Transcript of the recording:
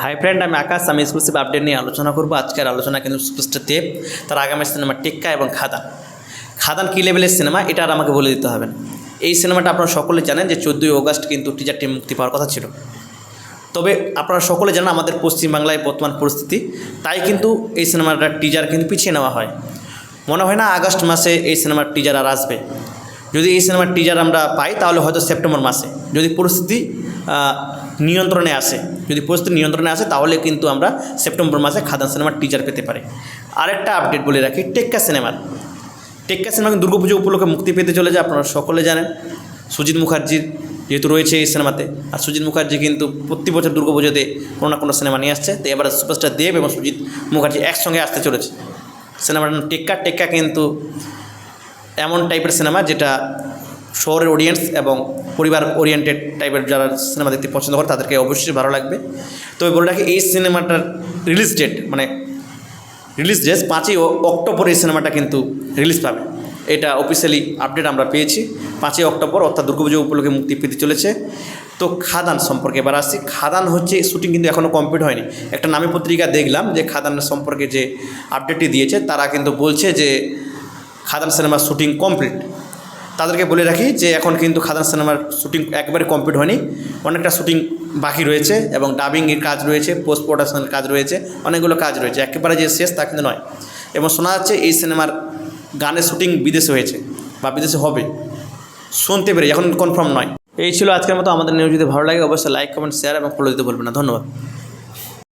Hi friend, আমি আকাশ। আমি exclusive update নিয়ে আলোচনা করব। আজকের আলোচনা কিন্তু সুপারস্টার দেব, তার আগামী সিনেমা টেক্কা এবং খাদান। খাদান কী লেভেলের সিনেমা এটা আর আমাকে বলে দিতে হবে না। এই সিনেমাটা আপনারা সকলে জানেন যে 14ই অগাস্ট কিন্তু টিজারটি মুক্তি পাওয়ার কথা ছিল। তবে আপনারা সকলে জানেন আমাদের পশ্চিমবাংলায় বর্তমান পরিস্থিতি, তাই কিন্তু এই সিনেমাটার টিজার কিন্তু পিছিয়ে নেওয়া হয়। মনে হয় না আগস্ট মাসে এই সিনেমার টিজার আর আসবে। যদি এই সিনেমার টিজার আমরা পাই তাহলে হয়তো সেপ্টেম্বর মাসে, যদি পরিস্থিতি নিয়ন্ত্রণে আসে তাহলে কিন্তু আমরা সেপ্টেম্বর মাসে খাদান সিনেমার টিজার পেতে পারি। আরেকটা আপডেট বলে রাখি, টেক্কা সিনেমা কিন্তু দুর্গাপুজো উপলক্ষে মুক্তি পেতে চলেছে। আপনারা সকলে জানেন সুজিত মুখার্জির যেহেতু রয়েছে এই সিনেমাতে, আর সুজিত মুখার্জি কিন্তু প্রতি বছর দুর্গাপুজোতে কোনো না কোনো সিনেমা নিয়ে আসছে। তো এবার সুপারস্টার দেব এবং সুজিত মুখার্জি একসঙ্গে আসতে চলেছে। সিনেমাটার নাম টেক্কা কিন্তু এমন টাইপের সিনেমা যেটা শহরের অডিয়েন্স এবং পরিবার ওরিয়েন্টেড টাইপের যারা সিনেমা দেখতে পছন্দ করে তাদেরকে অবশ্যই ভালো লাগবে। তবে বলে রাখি, এই সিনেমাটার রিলিজ ডেট 5ই অক্টোবর এই সিনেমাটা কিন্তু রিলিজ পাবে। এটা অফিসিয়ালি আপডেট আমরা পেয়েছি। 5ই অক্টোবর অর্থাৎ দুর্গাপুজো উপলক্ষে মুক্তি পেতে চলেছে। তো খাদান সম্পর্কে এবার আসছি। খাদান হচ্ছে শ্যুটিং কিন্তু এখনও কমপ্লিট হয়নি। একটা নামী পত্রিকা দেখলাম যে খাদানের সম্পর্কে যে আপডেটটি দিয়েছে, তারা কিন্তু বলছে যে খাদান সিনেমার শ্যুটিং কমপ্লিট। তাদেরকে বলে রাখি যে এখন কিন্তু খাদান সিনেমার শ্যুটিং একেবারে কমপ্লিট হয়নি, অনেকটা শ্যুটিং বাকি রয়েছে এবং ডাবিংয়ের কাজ রয়েছে, পোস্ট প্রোডাকশনের কাজ রয়েছে, অনেকগুলো কাজ রয়েছে। একেবারে যে শেষ তা কিন্তু নয়। এবং শোনা যাচ্ছে এই সিনেমার গানের শ্যুটিং বিদেশে হয়েছে বা বিদেশে হবে, শুনতে পেরে, এখন কনফার্ম নয়। এই ছিল আজকের মতো আমাদের নিউজ। যদি ভালো লাগে অবশ্যই লাইক, কমেন্ট, শেয়ার এবং ফলো দিতে ভুলবেন না। ধন্যবাদ।